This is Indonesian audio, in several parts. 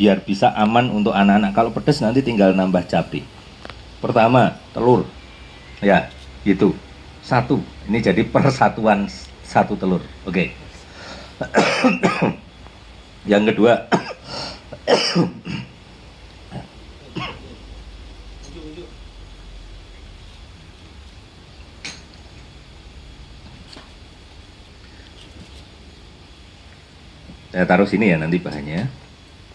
biar bisa aman untuk anak-anak. Kalau pedas nanti tinggal nambah cabai. Pertama, telur. Ya, gitu. Satu. Ini jadi persatuan satu telur. Oke. Yang kedua, saya taruh sini ya nanti bahannya.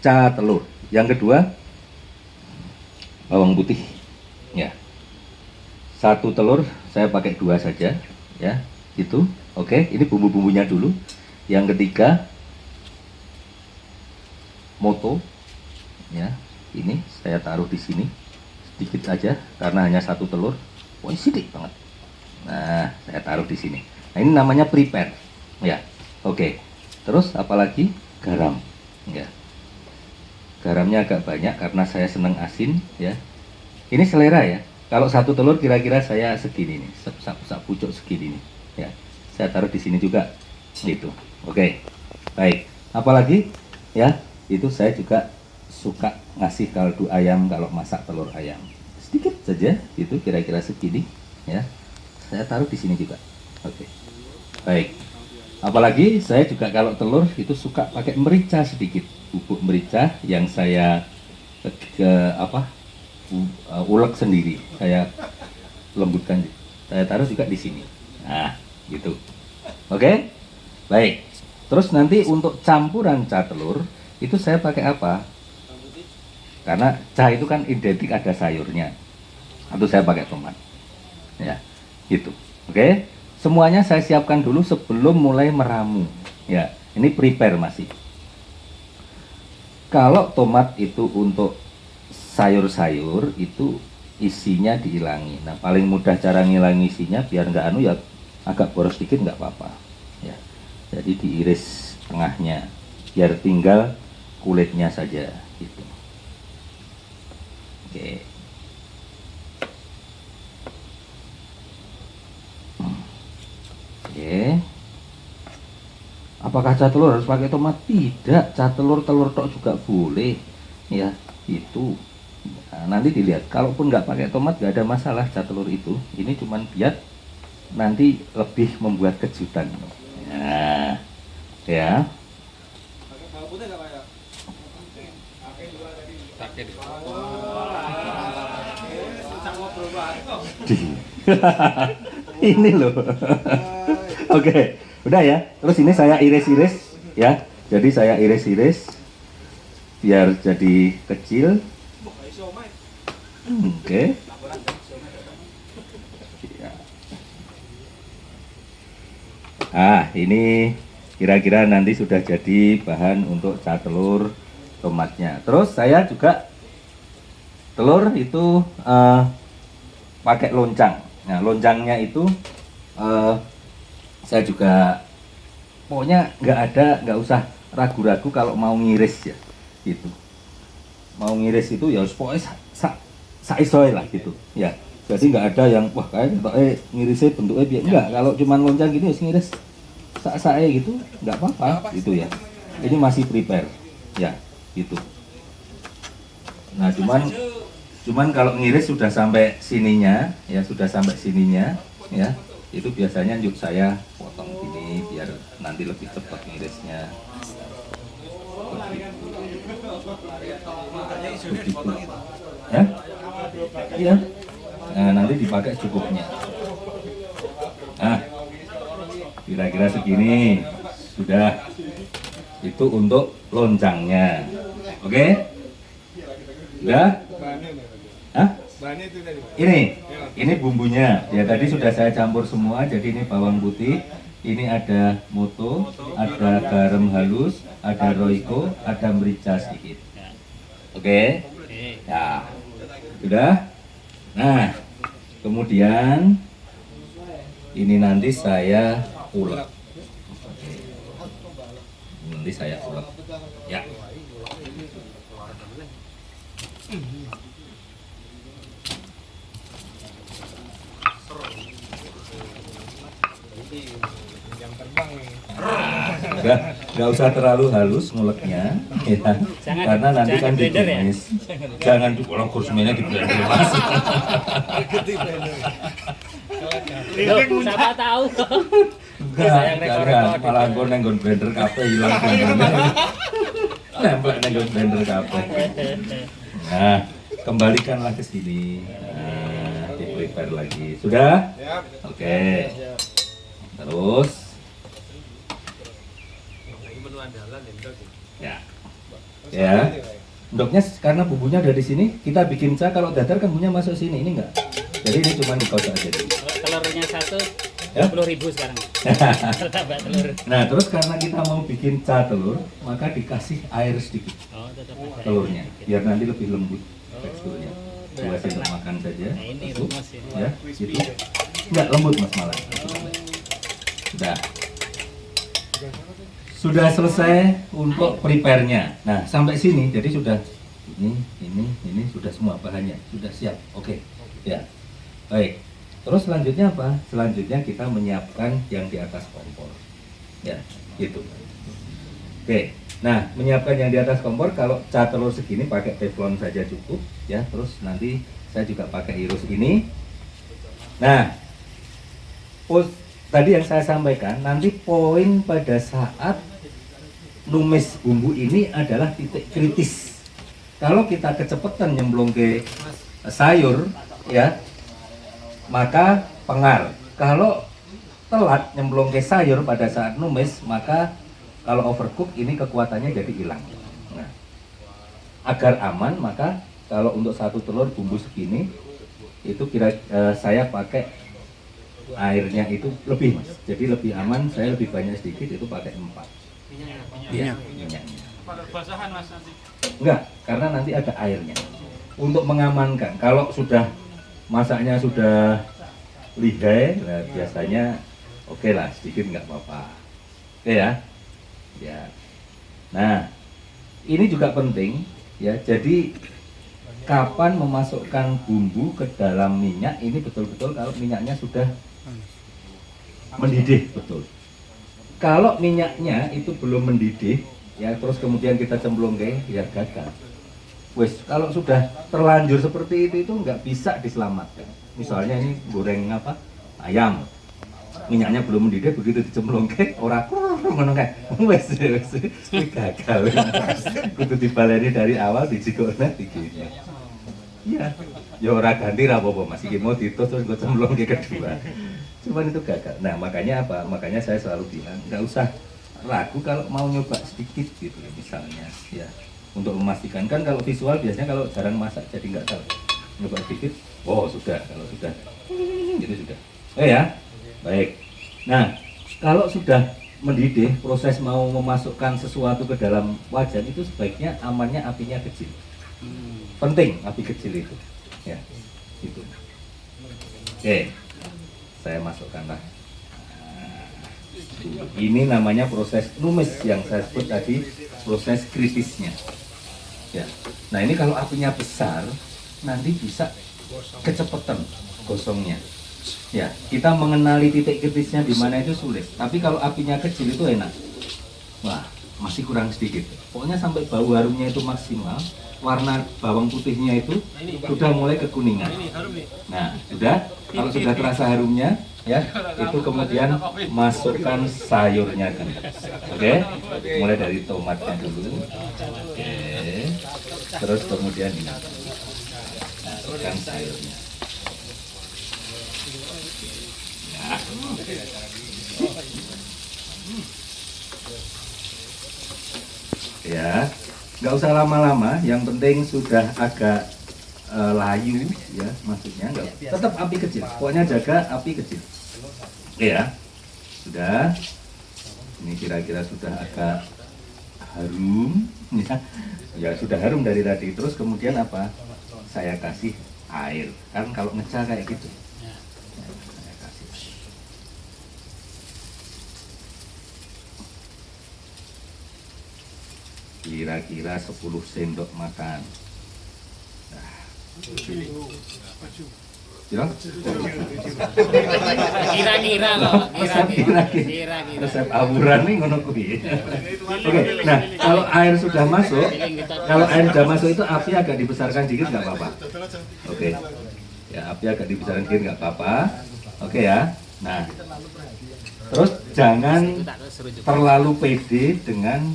Telur. Yang kedua, bawang putih. Ya. Satu telur saya pakai 2 saja, ya. Itu. Oke, ini bumbu-bumbunya dulu. Yang ketiga, moto. Ya, ini saya taruh di sini sedikit aja karena hanya satu telur. Wah, sedikit banget. Nah, saya taruh di sini. Nah, ini namanya prepare. Ya. Oke. Terus apalagi? Garam. Ya. Garamnya agak banyak karena saya senang asin, ya. Ini selera ya. Kalau satu telur kira-kira saya segini nih, sak pucuk segini nih, ya. Saya taruh di sini juga, gitu. Oke, baik. Apalagi, ya, itu saya juga suka ngasih kaldu ayam kalau masak telur ayam. Sedikit saja, itu kira-kira segini, ya. Saya taruh di sini juga. Oke, baik. Apalagi saya juga kalau telur itu suka pakai merica sedikit, bubuk merica yang saya ulek sendiri, saya lembutkan, saya taruh juga di sini. Nah, gitu. Oke, baik. Terus nanti untuk campuran telur itu saya pakai apa? Karena itu kan identik ada sayurnya. Atau saya pakai tomat. Ya, gitu. Oke. Semuanya saya siapkan dulu sebelum mulai meramu. Ya, ini prepare masih. Kalau tomat itu untuk sayur-sayur itu isinya dihilangi. Nah, paling mudah cara ngilangi isinya biar nggak ya agak boros dikit nggak apa-apa. Ya, jadi diiris tengahnya biar tinggal kulitnya saja. Gitu. Oke. Oke. Apakah telur harus pakai tomat? Tidak, telur tok juga boleh. Ya, itu. Nah, nanti dilihat. Kalaupun nggak pakai tomat nggak ada masalah telur itu. Ini cuman biar nanti lebih membuat kejutan. Nah, ya. Pakai bawang putih nggak Pak ya? Pakai dua tadi. Pakai. Ini loh. Oke, udah ya. Terus ini saya iris-iris ya. Jadi saya iris-iris biar jadi kecil. Oke. Ini kira-kira nanti sudah jadi bahan untuk telur tomatnya. Terus saya juga telur itu pakai loncang. Nah, loncangnya itu saya juga pokoknya nggak usah ragu-ragu kalau mau ngiris ya, gitu. Mau ngiris itu ya pokoknya isoy lah gitu, ya. Jadi nggak ada yang wah kayak ngirisnya bentuknya biar enggak. Kalau cuman loncang gini ya ngiris gitu nggak apa-apa gitu ya. Ini masih prepare, ya, gitu. Nah cuman kalau ngiris sudah sampai sininya, ya sudah sampai sininya, ya. Itu biasanya yuk saya potong gini biar nanti lebih cepat ngirisnya. Begitu. Ya? Iya. Nah, nanti dipakai cukupnya. Nah, kira-kira segini sudah. Itu untuk loncangnya. Oke? Sudah? Hah? Ini bumbunya. Ya tadi sudah saya campur semua. Jadi ini bawang putih, ini ada moto, ada garam halus, ada roiko, ada merica sedikit. Oke? Ya. Sudah? Nah, kemudian ini nanti saya ulek. Nanti saya ulek. Ya. Jam terbang nih. nggak usah terlalu halus nguleknya, ya. Karena nanti kan blender ya? ditumis. Jangan kalau kursumennya di blender mas. Loh, siapa tahu? Enggak, jangan. Malah gue nenggon blender kafe hilang blendernya. Nempel nenggon blender kafe. Nah, kembalikanlah ke sini. Nah, di prepare lagi. Sudah? Oke. Terus. Ya. Ya. Endoknya karena bumbunya ada di sini, kita bikin ca kalau dadar kan bumbunya masuk sini, ini enggak. Jadi ini cuma dikocok aja dulu. Telurnya satu, Ya? 10.000 sekarang. Tambah telur. Nah, terus karena kita mau bikin ca telur, maka dikasih air sedikit Oh, tetap ada. telurnya, biar nanti lebih lembut teksturnya. Dua sendok makan saja. Nah, ini Masuk. rumus ini. Ya, gitu. Enggak lembut mas malah. Sudah. Sudah selesai untuk prepare-nya. Nah, sampai sini jadi sudah ini sudah semua bahannya, sudah siap. Oke. Ya. Baik. Terus selanjutnya apa? Selanjutnya kita menyiapkan yang di atas kompor. Ya, gitu. Oke. Nah, menyiapkan yang di atas kompor kalau ca telur segini pakai teflon saja cukup ya. Terus nanti saya juga pakai irus ini. Nah, tadi yang saya sampaikan, nanti poin pada saat numis bumbu ini adalah titik kritis. Kalau kita kecepatan nyemplung ke sayur, ya, maka pengar. Kalau telat nyemplung ke sayur pada saat numis, maka kalau overcook ini kekuatannya jadi hilang. Nah, agar aman, maka kalau untuk satu telur bumbu segini, itu saya pakai airnya itu lebih mas, jadi lebih aman. Saya lebih banyak sedikit, itu pakai 4. Iya, minyaknya. Basahan mas nanti. Enggak, karena nanti ada airnya. Untuk mengamankan, kalau sudah masaknya sudah lihai, nah biasanya oke lah, sedikit nggak apa-apa. Oke ya, ya. Nah, ini juga penting ya. Jadi kapan memasukkan bumbu ke dalam minyak ini betul-betul kalau minyaknya sudah mendidih betul. Kalau minyaknya itu belum mendidih, ya terus kemudian kita cemplung ke, ya gagal. Wes, kalau sudah terlanjur seperti itu nggak bisa diselamatkan. Misalnya ini goreng apa? Ayam. Minyaknya belum mendidih, begitu dicemplung ke, ora ngono kae. Wes gagal. Kudu dibaleni dari awal dijigokna digini. Iya. Ya ora ganti ra apa-apa, Mas. Iki mau ditus terus gue cemplung ke kedua. Cuman itu gagal. Nah makanya apa? Makanya saya selalu bilang nggak usah ragu kalau mau nyoba sedikit gitu misalnya ya, untuk memastikan. Kan kalau visual biasanya kalau jarang masak jadi nggak tahu, nyoba sedikit, oh sudah, kalau sudah gitu sudah. Ya baik. Nah kalau sudah mendidih, proses mau memasukkan sesuatu ke dalam wajan itu sebaiknya amannya apinya kecil. Penting api kecil itu ya gitu. Oke, saya masukkanlah. Ini namanya proses numis yang saya sebut tadi, proses kritisnya. Ya. Nah ini kalau apinya besar, nanti bisa kecepatan gosongnya. Ya, kita mengenali titik kritisnya di mana itu sulit. Tapi kalau apinya kecil itu enak. Wah, masih kurang sedikit. Pokoknya sampai bau harumnya itu maksimal. Warna bawang putihnya itu sudah mulai kekuningan. Nah, sudah. Kalau sudah terasa harumnya, ya, itu kemudian masukkan sayurnya kan. Oke? Mulai dari tomatnya dulu. Oke. Terus kemudian ini. Masukkan sayurnya. Ya, nggak usah lama-lama. Yang penting sudah agak layu, ya, maksudnya nggak. Tetap api kecil. Pokoknya jaga api kecil. Oke ya, sudah. Ini kira-kira sudah agak harum, ya. Ya sudah harum dari tadi. Terus kemudian apa? Saya kasih air. Kan kalau ngecah kayak gitu. Kira-kira 10 sendok makan. Nah, Bilang? Kira-kira loh, kira-kira. Resep awuran nih ngono kuwi. Oke, nah kalau air sudah masuk, itu api agak dibesarkan dikit nggak apa-apa. Oke, ya api agak dibesarkan dikit nggak apa-apa. Oke ya. Nah, terus jangan terlalu pede dengan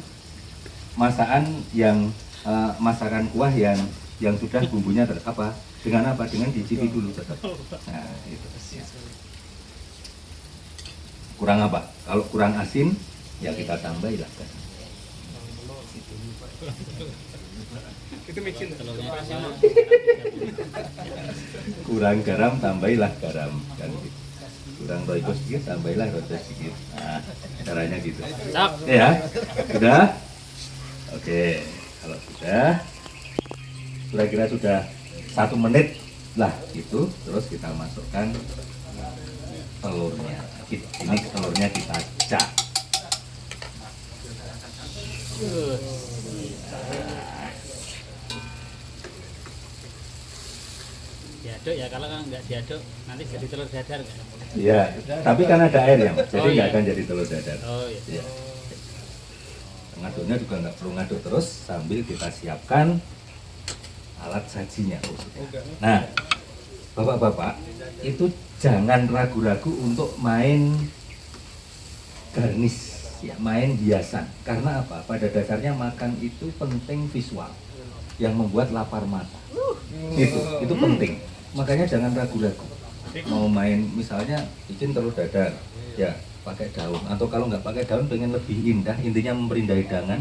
masakan yang masakan kuah yang sudah bumbunya dengan apa? Dengan dicicipi dulu tetap. Nah, itu. Kurang apa? Kalau kurang asin, ya kita tambahilah kan. Itu micin. Kurang garam, tambahilah garam kan. Kurang roiko sedikit, tambahilah roiko sedikit. Nah, caranya gitu. Oke ya, sudah. Oke, kalau sudah, kira-kira sudah 1 menit lah itu, terus kita masukkan telurnya. Ini telurnya kita cak. Diaduk ya, kalau nggak diaduk nanti jadi telur dadar nggak? Iya, tapi kan ada air ya, Mas. Jadi nggak akan jadi telur dadar. Oh iya. Iya. Ngaduknya juga nggak perlu ngaduk terus sambil kita siapkan alat sajinya. Nah, bapak-bapak itu jangan ragu-ragu untuk main garnish, ya, main hiasan. Karena apa? Pada dasarnya makan itu penting visual yang membuat lapar mata. Itu penting. Makanya jangan ragu-ragu. Mau main misalnya bikin telur dadar, ya pakai daun. Atau kalau nggak pakai daun pengen lebih indah, intinya memperindah hidangan,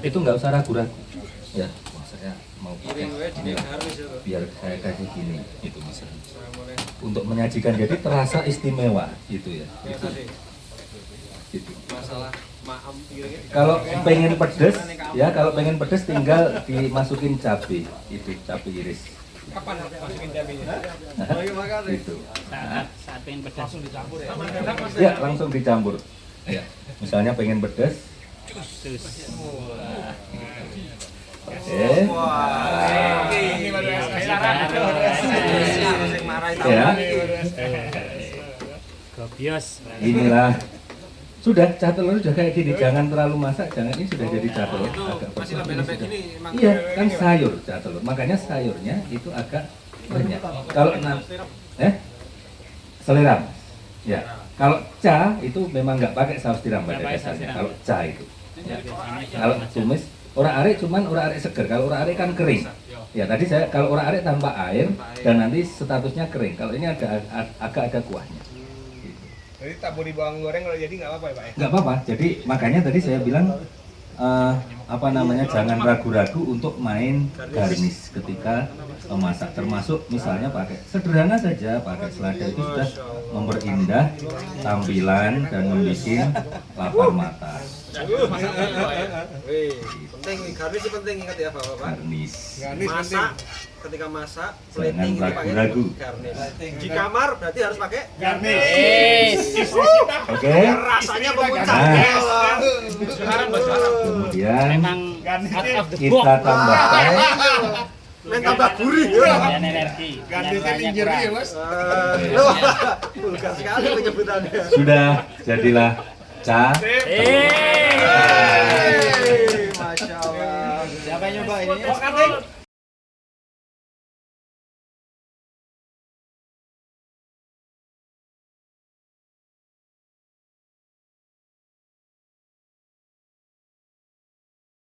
itu nggak usah ragu-ragu. Ya, saya mau pakai ini lah, biar saya kasih gini, itu misalnya. Untuk menyajikan jadi terasa istimewa, gitu ya. Gitu. Masalah maam Kalau pengen pedes, ya kalau pengen pedes tinggal dimasukin cabai, itu cabai iris. kapan masukin cabenya? Gitu. Saat pengen pedas langsung dicampur ya. Ya langsung dicampur. Ya, misalnya pengen pedes. Oke. Ya. Gobios. Inilah. Sudah, cah telur sudah kayak gini, jangan terlalu masak, jangan ini sudah jadi cah telur. Agak Masih lembek-lembek ini emang. Iya, kan sayur cah telur. Makanya sayurnya itu agak banyak. Kalau selera. Ya. Kalau ca itu memang nggak pakai saus tiram pada dasarnya. Kalau ca itu. Ya. Kalau tumis, ora arek cuman ora arek seger. Kalau ora arek kan kering. Ya tadi kalau ora arek tanpa air dan nanti statusnya kering. Kalau ini agak ada kuahnya. Jadi tak boleh bawang goreng kalau jadi nggak apa-apa ya Pak ya? Nggak apa-apa. Jadi makanya tadi saya bilang jangan ragu-ragu untuk main garnish ketika memasak, termasuk misalnya pakai sederhana saja pakai selada itu sudah memperindah tampilan dan membuat lapar mata. Penting nih, garnish itu penting, ingat ya Bapak. Garnish. Masak, ketika masak, Jangan plating ini pakai ragu-ragu. garnish. Di kamar berarti harus pakai Garnish. Oke. rasanya memuncak. Nah. Sekarang Kemudian Memang out of the box. kita tambahkan main tambah gurih. Dan energi. Garnisnya pinggir ya mas. Vulgar sekali penyebutannya. sudah jadilah ca. Masya Allah. Siapa yang nyoba ini? Oh,